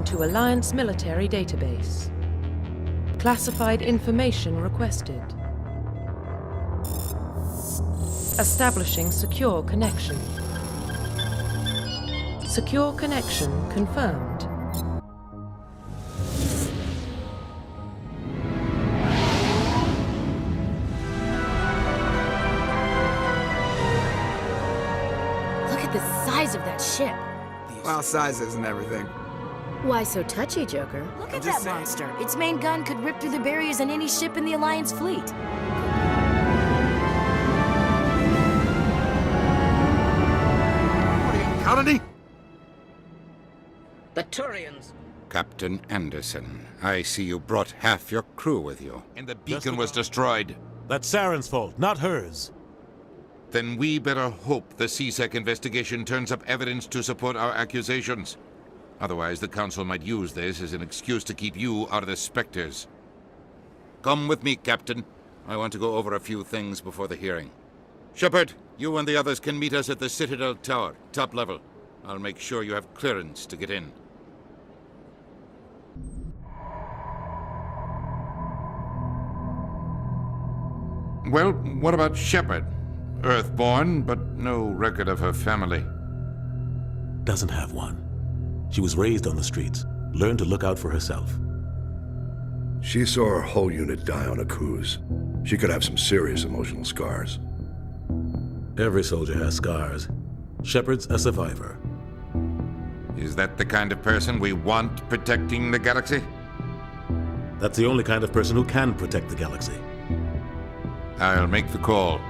Connection to Alliance Military Database. Classified information requested. Establishing secure connection. Secure connection confirmed. Look at the size of that ship. Well, size isn't everything. Why so touchy, Joker? Look at that monster. Its main gun could rip through the barriers in any ship in the Alliance fleet. Colony? The Turians. Captain Anderson, I see you brought half your crew with you. And the beacon was destroyed. That's Saren's fault, not hers. Then we better hope the CSEC investigation turns up evidence to support our accusations. Otherwise, the Council might use this as an excuse to keep you out of the Spectres. Come with me, Captain. I want to go over a few things before the hearing. Shepard, you and the others can meet us at the Citadel Tower, top level. I'll make sure you have clearance to get in. Well, what about Shepard? Earthborn, but no record of her family. Doesn't have one. She was raised on the streets, learned to look out for herself. She saw her whole unit die on a cruise. She could have some serious emotional scars. Every soldier has scars. Shepard's a survivor. Is that the kind of person we want protecting the galaxy? That's the only kind of person who can protect the galaxy. I'll make the call.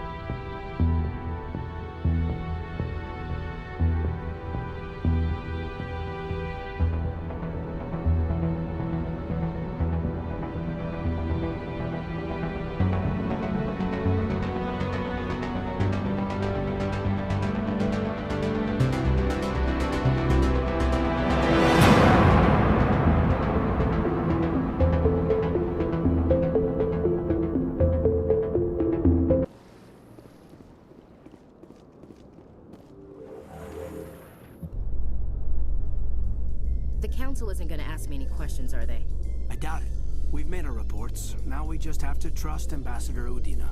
The Council isn't gonna ask me any questions, are they? I doubt it. We've made our reports. Now we just have to trust Ambassador Udina.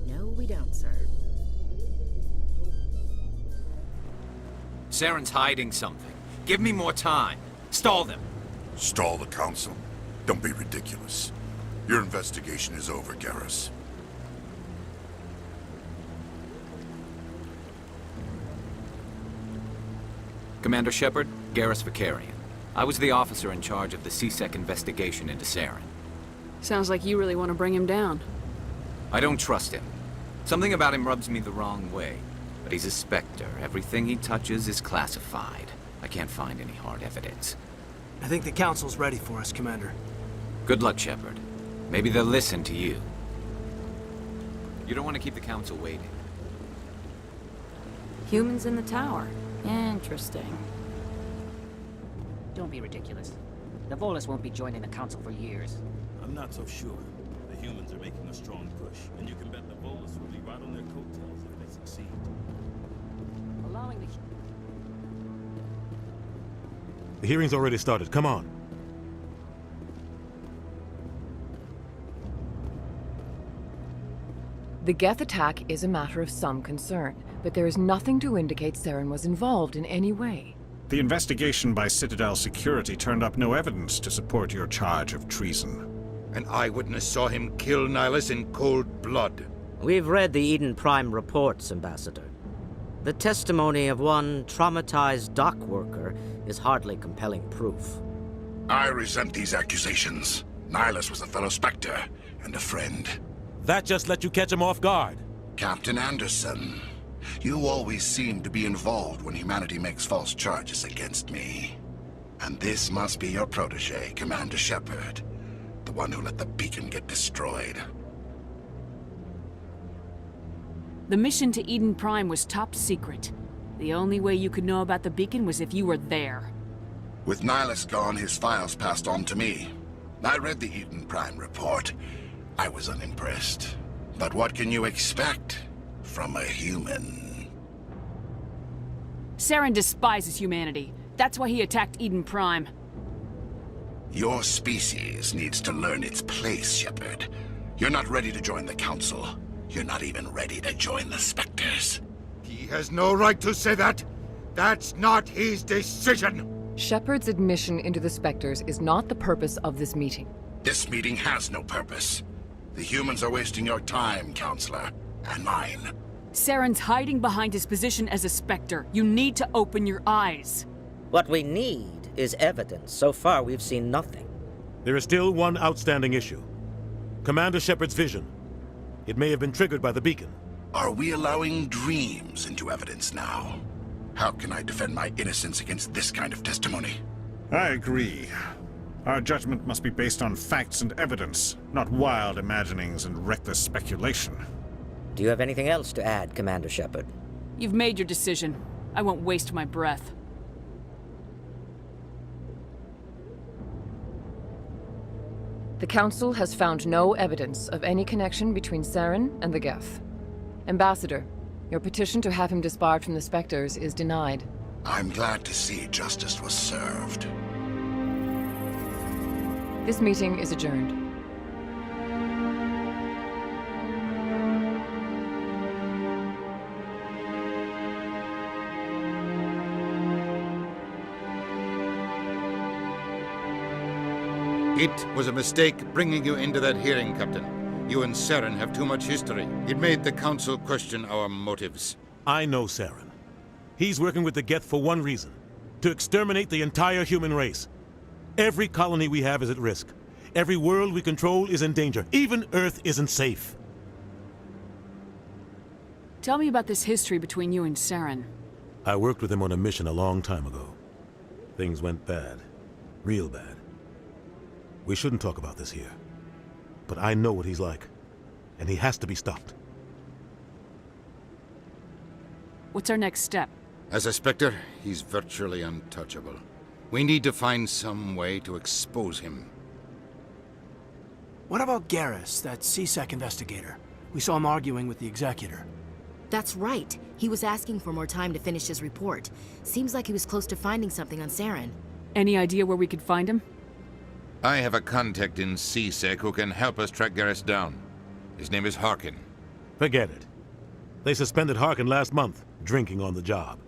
No, we don't, sir. Saren's hiding something. Give me more time. Stall them. Stall the Council? Don't be ridiculous. Your investigation is over, Garrus. Commander Shepard, Garrus Vicarian. I was the officer in charge of the CSEC investigation into Saren. Sounds like you really want to bring him down. I don't trust him. Something about him rubs me the wrong way. But he's a Spectre. Everything he touches is classified. I can't find any hard evidence. I think the Council's ready for us, Commander. Good luck, Shepard. Maybe they'll listen to you. You don't want to keep the Council waiting. Humans in the tower. Interesting. Don't be ridiculous. The Volus won't be joining the Council for years. I'm not so sure. The humans are making a strong push, and you can bet the Volus will be right on their coattails if they succeed. Allowing the... The hearing's already started. Come on. The Geth attack is a matter of some concern, but there is nothing to indicate Saren was involved in any way. The investigation by Citadel Security turned up no evidence to support your charge of treason. An eyewitness saw him kill Nihilus in cold blood. We've read the Eden Prime reports, Ambassador. The testimony of one traumatized dock worker is hardly compelling proof. I resent these accusations. Nihilus was a fellow Spectre and a friend. That just let you catch him off guard. Captain Anderson, you always seem to be involved when humanity makes false charges against me. And this must be your protege, Commander Shepard. The one who let the beacon get destroyed. The mission to Eden Prime was top secret. The only way you could know about the beacon was if you were there. With Nihilus gone, his files passed on to me. I read the Eden Prime report. I was unimpressed. But what can you expect from a human? Saren despises humanity. That's why he attacked Eden Prime. Your species needs to learn its place, Shepard. You're not ready to join the Council. You're not even ready to join the Spectres. He has no right to say that. That's not his decision. Shepard's admission into the Spectres is not the purpose of this meeting. This meeting has no purpose. The humans are wasting your time, Counselor, and mine. Saren's hiding behind his position as a Spectre. You need to open your eyes. What we need is evidence. So far, we've seen nothing. There is still one outstanding issue. Commander Shepard's vision. It may have been triggered by the beacon. Are we allowing dreams into evidence now? How can I defend my innocence against this kind of testimony? I agree. Our judgment must be based on facts and evidence, not wild imaginings and reckless speculation. Do you have anything else to add, Commander Shepard? You've made your decision. I won't waste my breath. The Council has found no evidence of any connection between Saren and the Geth. Ambassador, your petition to have him disbarred from the Spectres is denied. I'm glad to see justice was served. This meeting is adjourned. It was a mistake bringing you into that hearing, Captain. You and Saren have too much history. It made the Council question our motives. I know Saren. He's working with the Geth for one reason. To exterminate the entire human race. Every colony we have is at risk. Every world we control is in danger. Even Earth isn't safe. Tell me about this history between you and Saren. I worked with him on a mission a long time ago. Things went bad. Real bad. We shouldn't talk about this here. But I know what he's like. And he has to be stopped. What's our next step? As a Spectre, he's virtually untouchable. We need to find some way to expose him. What about Garrus, that CSEC investigator? We saw him arguing with the Executor. That's right. He was asking for more time to finish his report. Seems like he was close to finding something on Saren. Any idea where we could find him? I have a contact in CSEC who can help us track Garrus down. His name is Harkin. Forget it. They suspended Harkin last month, drinking on the job.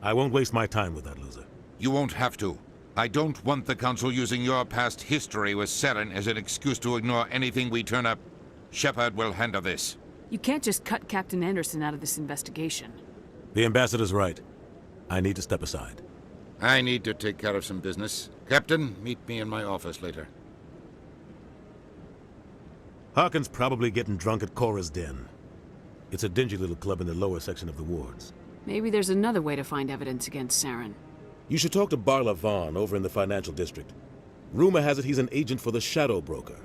I won't waste my time with that loser. You won't have to. I don't want the Council using your past history with Saren as an excuse to ignore anything we turn up. Shepard will handle this. You can't just cut Captain Anderson out of this investigation. The Ambassador's right. I need to step aside. I need to take care of some business. Captain, meet me in my office later. Harkin's probably getting drunk at Cora's Den. It's a dingy little club in the lower section of the wards. Maybe there's another way to find evidence against Saren. You should talk to Barla Vaughn over in the financial district. Rumor has it he's an agent for the Shadow Broker.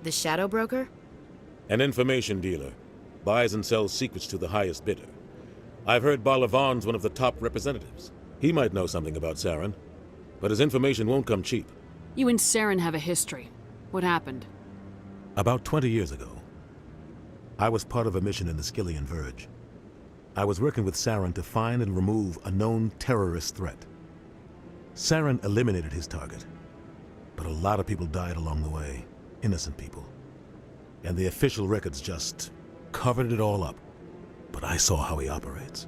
The Shadow Broker? An information dealer. Buys and sells secrets to the highest bidder. I've heard Barla Vaughn's one of the top representatives. He might know something about Saren, but his information won't come cheap. You and Saren have a history. What happened? About 20 years ago, I was part of a mission in the Skillian Verge. I was working with Saren to find and remove a known terrorist threat. Saren eliminated his target, but a lot of people died along the way, innocent people. And the official records just covered it all up. But I saw how he operates.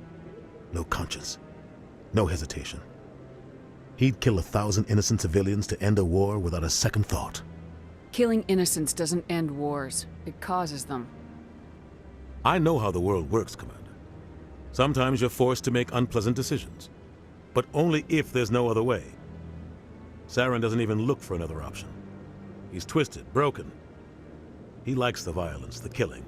No conscience. No hesitation. He'd kill 1,000 innocent civilians to end a war without a second thought. Killing innocents doesn't end wars. It causes them. I know how the world works, Commander. Sometimes you're forced to make unpleasant decisions. But only if there's no other way. Saren doesn't even look for another option. He's twisted, broken. He likes the violence, the killing.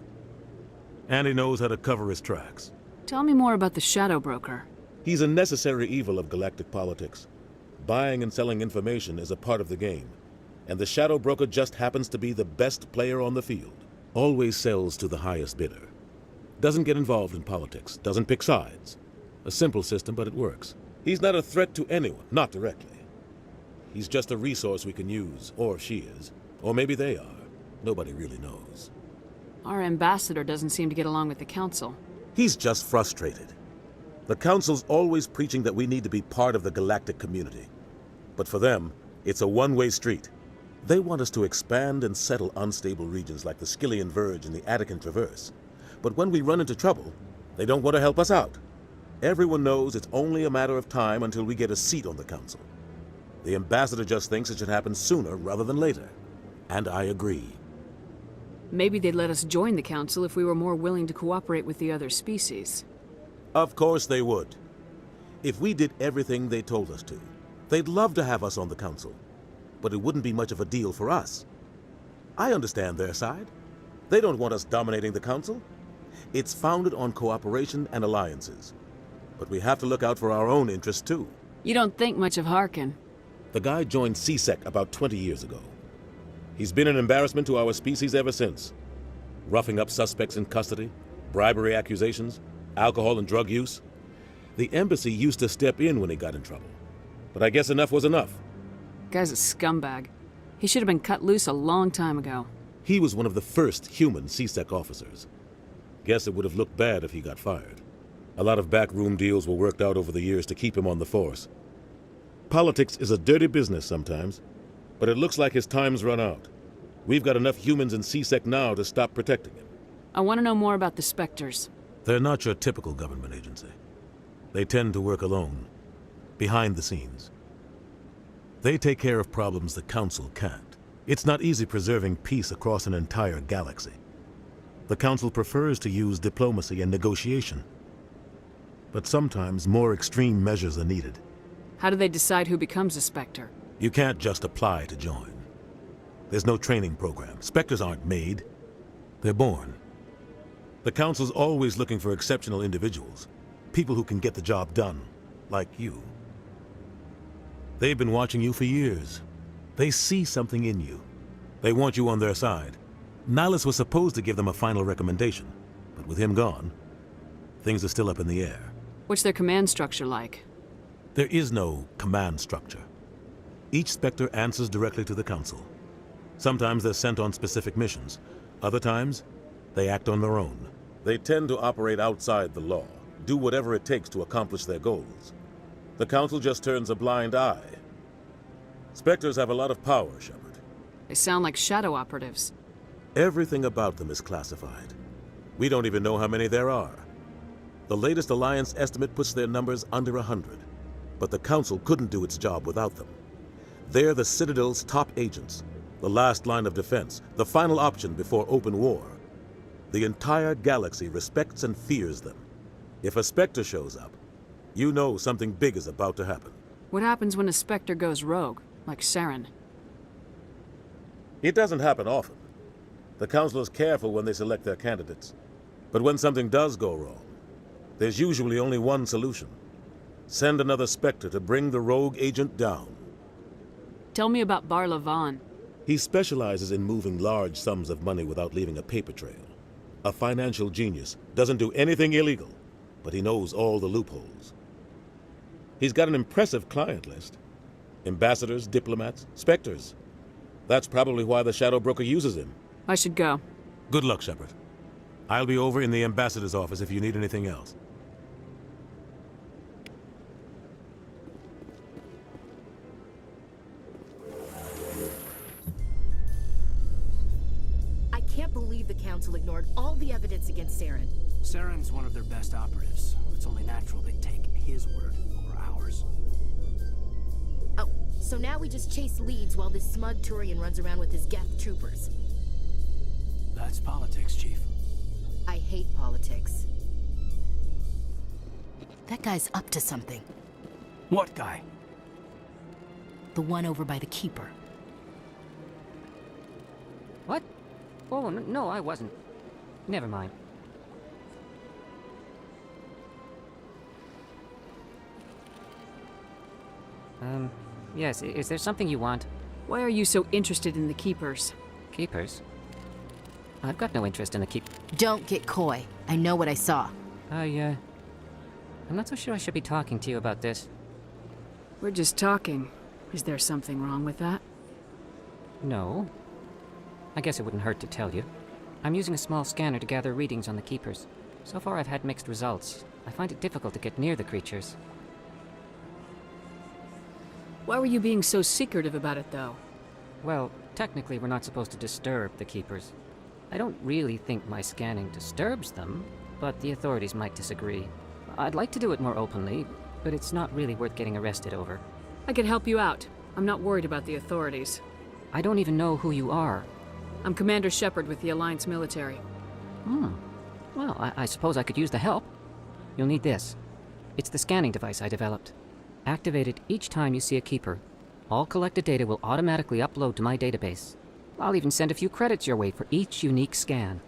And he knows how to cover his tracks. Tell me more about the Shadow Broker. He's a necessary evil of galactic politics. Buying and selling information is a part of the game. And the Shadow Broker just happens to be the best player on the field. Always sells to the highest bidder. Doesn't get involved in politics, doesn't pick sides. A simple system, but it works. He's not a threat to anyone, not directly. He's just a resource we can use, or she is. Or maybe they are. Nobody really knows. Our ambassador doesn't seem to get along with the Council. He's just frustrated. The Council's always preaching that we need to be part of the galactic community. But for them, it's a one-way street. They want us to expand and settle unstable regions like the Skillian Verge and the Attican Traverse. But when we run into trouble, they don't want to help us out. Everyone knows it's only a matter of time until we get a seat on the council. The ambassador just thinks it should happen sooner rather than later. And I agree. Maybe they'd let us join the council if we were more willing to cooperate with the other species. Of course they would. If we did everything they told us to, they'd love to have us on the council. But it wouldn't be much of a deal for us. I understand their side. They don't want us dominating the council. It's founded on cooperation and alliances. But we have to look out for our own interests too. You don't think much of Harkin. The guy joined CSEC about 20 years ago. He's been an embarrassment to our species ever since. Roughing up suspects in custody, bribery accusations, alcohol and drug use. The embassy used to step in when he got in trouble. But I guess enough was enough. Guy's a scumbag. He should have been cut loose a long time ago. He was one of the first human CSEC officers. Guess it would have looked bad if he got fired. A lot of backroom deals were worked out over the years to keep him on the force. Politics is a dirty business sometimes, but it looks like his time's run out. We've got enough humans in CSEC now to stop protecting him. I want to know more about the Spectres. They're not your typical government agency. They tend to work alone, behind the scenes. They take care of problems the Council can't. It's not easy preserving peace across an entire galaxy. The Council prefers to use diplomacy and negotiation. But sometimes more extreme measures are needed. How do they decide who becomes a Spectre? You can't just apply to join. There's no training program. Spectres aren't made. They're born. The Council's always looking for exceptional individuals. People who can get the job done, like you. They've been watching you for years. They see something in you. They want you on their side. Nihilus was supposed to give them a final recommendation, but with him gone, things are still up in the air. What's their command structure like? There is no command structure. Each Spectre answers directly to the Council. Sometimes they're sent on specific missions. Other times, they act on their own. They tend to operate outside the law, do whatever it takes to accomplish their goals. The Council just turns a blind eye. Spectres have a lot of power, Shepard. They sound like shadow operatives. Everything about them is classified. We don't even know how many there are. The latest Alliance estimate puts their numbers under 100. But the Council couldn't do its job without them. They're the Citadel's top agents, the last line of defense, the final option before open war. The entire galaxy respects and fears them. If a Spectre shows up, you know something big is about to happen. What happens when a Spectre goes rogue, like Saren? It doesn't happen often. The Council is careful when they select their candidates. But when something does go wrong, there's usually only one solution. Send another Spectre to bring the rogue agent down. Tell me about Barla Vaughn. He specializes in moving large sums of money without leaving a paper trail. A financial genius, doesn't do anything illegal, but he knows all the loopholes. He's got an impressive client list. Ambassadors, diplomats, Spectres. That's probably why the Shadow Broker uses him. I should go. Good luck, Shepard. I'll be over in the Ambassador's office if you need anything else. I can't believe the Council ignored all the evidence against Saren. Saren's one of their best operatives. It's only natural they'd take his word over ours. Oh, so now we just chase leads while this smug Turian runs around with his Geth troopers. That's politics, Chief. I hate politics. That guy's up to something. What guy? The one over by the Keeper. What? Oh, no, I wasn't. Never mind. Yes, is there something you want? Why are you so interested in the Keepers? Keepers? I've got no interest in the Don't get coy. I know what I saw. I'm not so sure I should be talking to you about this. We're just talking. Is there something wrong with that? No. I guess it wouldn't hurt to tell you. I'm using a small scanner to gather readings on the Keepers. So far I've had mixed results. I find it difficult to get near the creatures. Why were you being so secretive about it, though? Well, Technically, we're not supposed to disturb the Keepers. I don't really think my scanning disturbs them, but the authorities might disagree. I'd like to do it more openly, but it's not really worth getting arrested over. I can help you out. I'm not worried about the authorities. I don't even know who you are. I'm Commander Shepard with the Alliance military. Well, I suppose I could use the help. You'll need this. It's the scanning device I developed. Activate it each time you see a Keeper. All collected data will automatically upload to my database. I'll even send a few credits your way for each unique scan.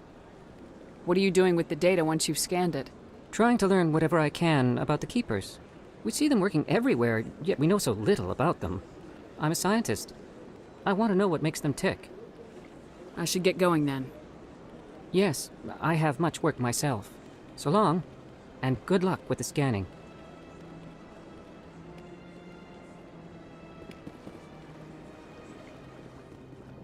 What are you doing with the data once you've scanned it? Trying to learn whatever I can about the Keepers. We see them working everywhere, yet we know so little about them. I'm a scientist. I want to know what makes them tick. I should get going then. Yes, I have much work myself. So long, and good luck with the scanning.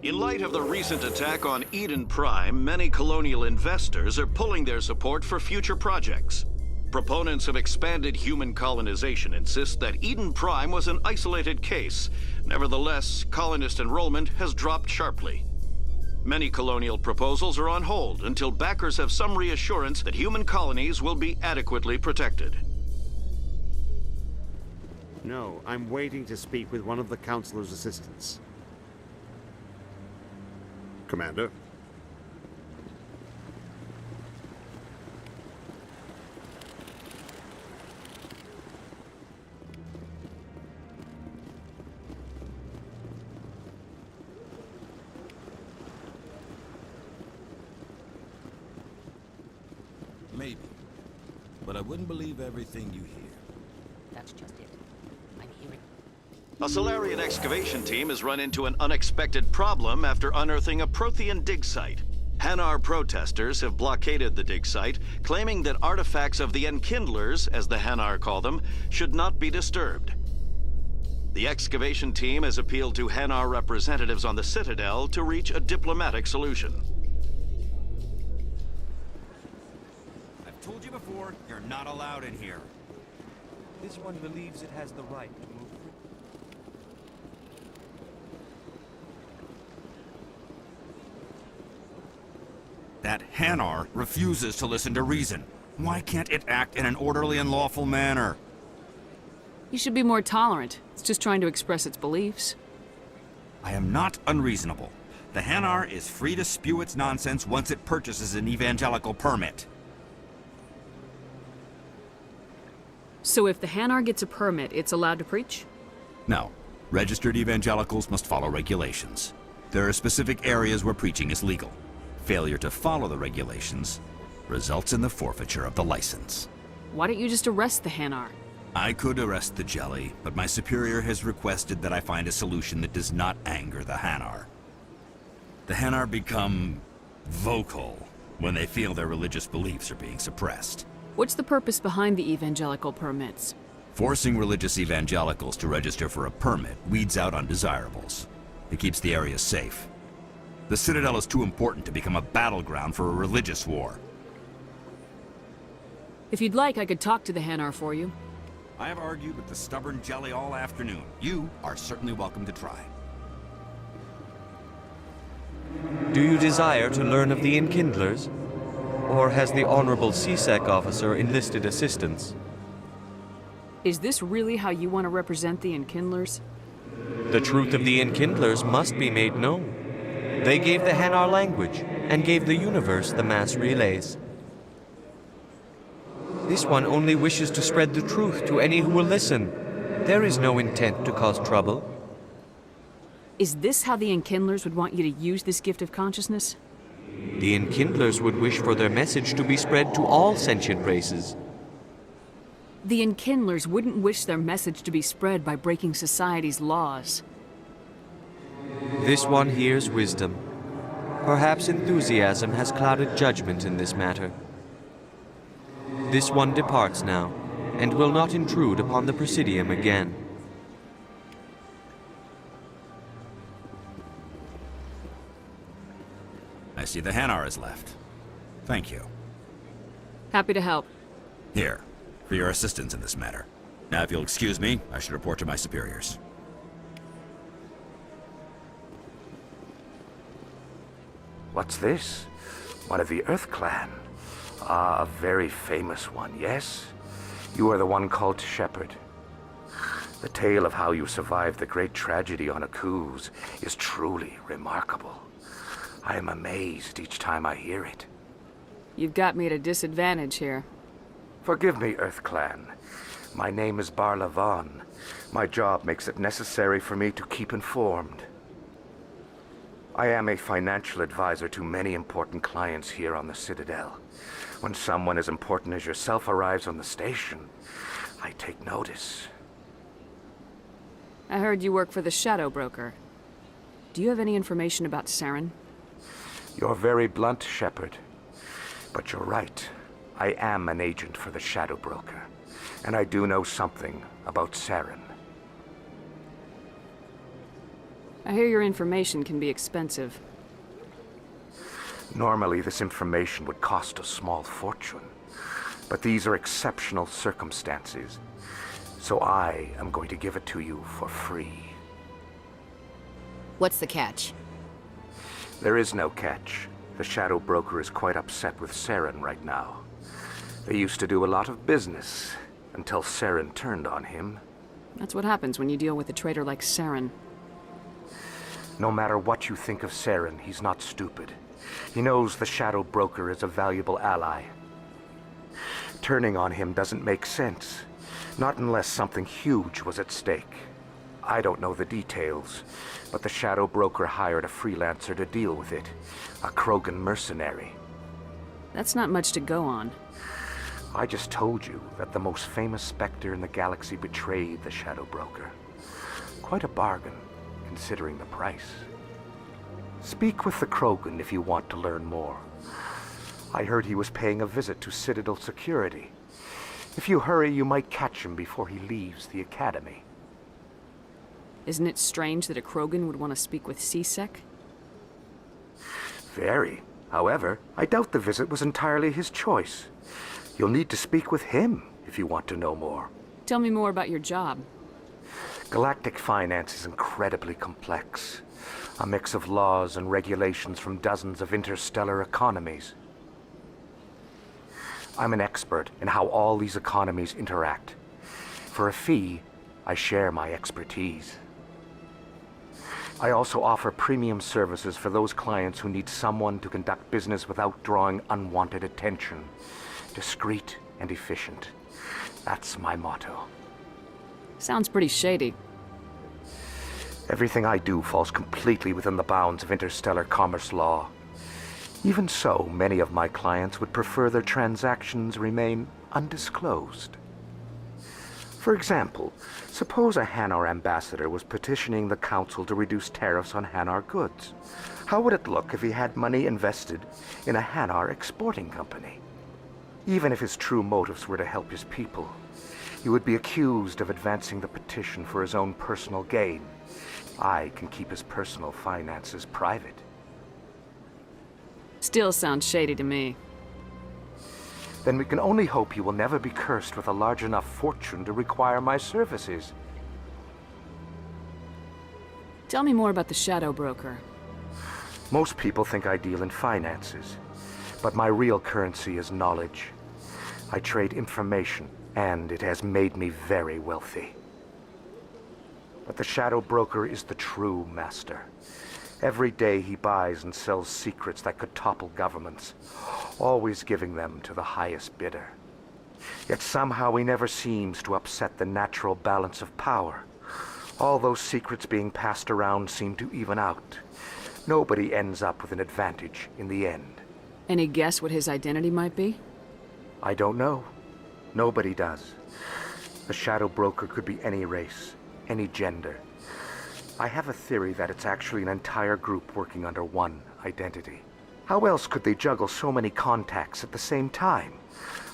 In light of the recent attack on Eden Prime, many colonial investors are pulling their support for future projects. Proponents of expanded human colonization insist that Eden Prime was an isolated case. Nevertheless, colonist enrollment has dropped sharply. Many colonial proposals are on hold until backers have some reassurance that human colonies will be adequately protected. No, I'm waiting to speak with one of the Councilor's assistants. Commander? Maybe. But I wouldn't believe everything you hear. That's just it. I'm hearing... A Solarian excavation team has run into an unexpected problem after unearthing a Prothean dig site. Hanar protesters have blockaded the dig site, claiming that artifacts of the Enkindlers, as the Hanar call them, should not be disturbed. The excavation team has appealed to Hanar representatives on the Citadel to reach a diplomatic solution. I've told you before, you're not allowed in here. This one believes it has the right to move free. That Hanar refuses to listen to reason. Why can't it act in an orderly and lawful manner? You should be more tolerant. It's just trying to express its beliefs. I am not unreasonable. The Hanar is free to spew its nonsense once it purchases an evangelical permit. So if the Hanar gets a permit, it's allowed to preach? No. Registered evangelicals must follow regulations. There are specific areas where preaching is legal. Failure to follow the regulations results in the forfeiture of the license. Why don't you just arrest the Hanar? I could arrest the Jelly, but my superior has requested that I find a solution that does not anger the Hanar. The Hanar become vocal when they feel their religious beliefs are being suppressed. What's the purpose behind the evangelical permits? Forcing religious evangelicals to register for a permit weeds out undesirables. It keeps the area safe. The Citadel is too important to become a battleground for a religious war. If you'd like, I could talk to the Hanar for you. I have argued with the stubborn Jelly all afternoon. You are certainly welcome to try. Do you desire to learn of the Enkindlers? Or has the Honorable CSEC officer enlisted assistance? Is this really how you want to represent the Enkindlers? The truth of the Enkindlers must be made known. They gave the Hanar language, and gave the universe the mass relays. This one only wishes to spread the truth to any who will listen. There is no intent to cause trouble. Is this how the Enkindlers would want you to use this gift of consciousness? The Enkindlers would wish for their message to be spread to all sentient races. The Enkindlers wouldn't wish their message to be spread by breaking society's laws. This one hears wisdom. Perhaps enthusiasm has clouded judgment in this matter. This one departs now, and will not intrude upon the Presidium again. I see the Hanar is left. Thank you. Happy to help. Here, for your assistance in this matter. Now, if you'll excuse me, I should report to my superiors. What's this? One of the Earth Clan. Ah, a very famous one, yes? You are the one called Shepherd. The tale of how you survived the great tragedy on Akuz is truly remarkable. I am amazed each time I hear it. You've got me at a disadvantage here. Forgive me, Earth Clan. My name is Barla Vaughn. My job makes it necessary for me to keep informed. I am a financial advisor to many important clients here on the Citadel. When someone as important as yourself arrives on the station, I take notice. I heard you work for the Shadow Broker. Do you have any information about Saren? You're very blunt, Shepherd. But you're right. I am an agent for the Shadow Broker. And I do know something about Saren. I hear your information can be expensive. Normally, this information would cost a small fortune. But these are exceptional circumstances. So I am going to give it to you for free. What's the catch? There is no catch. The Shadow Broker is quite upset with Saren right now. They used to do a lot of business, until Saren turned on him. That's what happens when you deal with a traitor like Saren. No matter what you think of Saren, he's not stupid. He knows the Shadow Broker is a valuable ally. Turning on him doesn't make sense. Not unless something huge was at stake. I don't know the details, but the Shadow Broker hired a freelancer to deal with it. A Krogan mercenary. That's not much to go on. I just told you that the most famous Spectre in the galaxy betrayed the Shadow Broker. Quite a bargain, considering the price. Speak with the Krogan if you want to learn more. I heard he was paying a visit to Citadel security. If you hurry, you might catch him before he leaves the Academy. Isn't it strange that a Krogan would want to speak with CSEC? Very. However, I doubt the visit was entirely his choice. You'll need to speak with him if you want to know more. Tell me more about your job. Galactic finance is incredibly complex. A mix of laws and regulations from dozens of interstellar economies. I'm an expert in how all these economies interact. For a fee, I share my expertise. I also offer premium services for those clients who need someone to conduct business without drawing unwanted attention. Discreet and efficient. That's my motto. Sounds pretty shady. Everything I do falls completely within the bounds of interstellar commerce law. Even so, many of my clients would prefer their transactions remain undisclosed. For example, suppose a Hanar ambassador was petitioning the Council to reduce tariffs on Hanar goods. How would it look if he had money invested in a Hanar exporting company? Even if his true motives were to help his people, he would be accused of advancing the petition for his own personal gain. I can keep his personal finances private. Still sounds shady to me. Then we can only hope you will never be cursed with a large enough fortune to require my services. Tell me more about the Shadow Broker. Most people think I deal in finances, but my real currency is knowledge. I trade information, and it has made me very wealthy. But the Shadow Broker is the true master. Every day he buys and sells secrets that could topple governments, always giving them to the highest bidder. Yet somehow he never seems to upset the natural balance of power. All those secrets being passed around seem to even out. Nobody ends up with an advantage in the end. Any guess what his identity might be? I don't know. Nobody does. The Shadow Broker could be any race, any gender. I have a theory that it's actually an entire group working under one identity. How else could they juggle so many contacts at the same time?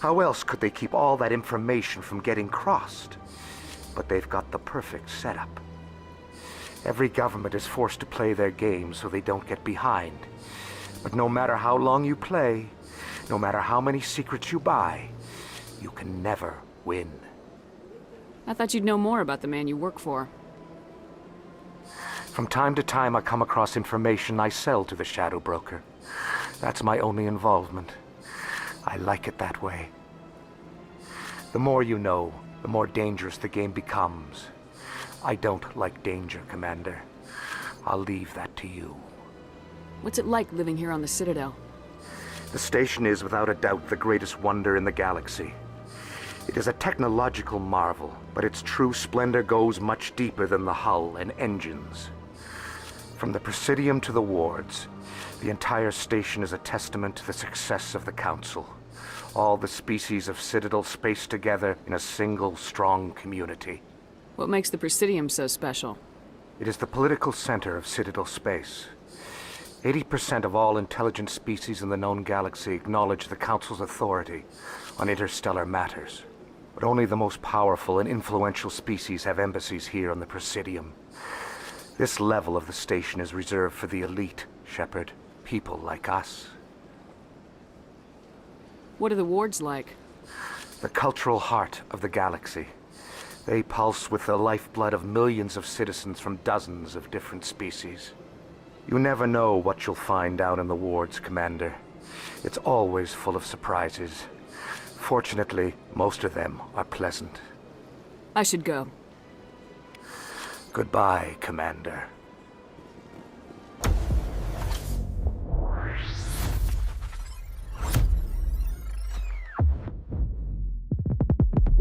How else could they keep all that information from getting crossed? But they've got the perfect setup. Every government is forced to play their game so they don't get behind. But no matter how long you play, no matter how many secrets you buy, you can never win. I thought you'd know more about the man you work for. From time to time, I come across information I sell to the Shadow Broker. That's my only involvement. I like it that way. The more you know, the more dangerous the game becomes. I don't like danger, Commander. I'll leave that to you. What's it like living here on the Citadel? The station is without a doubt the greatest wonder in the galaxy. It is a technological marvel, but its true splendor goes much deeper than the hull and engines. From the Presidium to the wards, the entire station is a testament to the success of the Council. All the species of Citadel spaced together in a single, strong community. What makes the Presidium so special? It is the political center of Citadel space. 80% of all intelligent species in the known galaxy acknowledge the Council's authority on interstellar matters. But only the most powerful and influential species have embassies here on the Presidium. This level of the station is reserved for the elite, Shepard. People like us. What are the wards like? The cultural heart of the galaxy. They pulse with the lifeblood of millions of citizens from dozens of different species. You never know what you'll find down in the wards, Commander. It's always full of surprises. Fortunately, most of them are pleasant. I should go. Goodbye, Commander.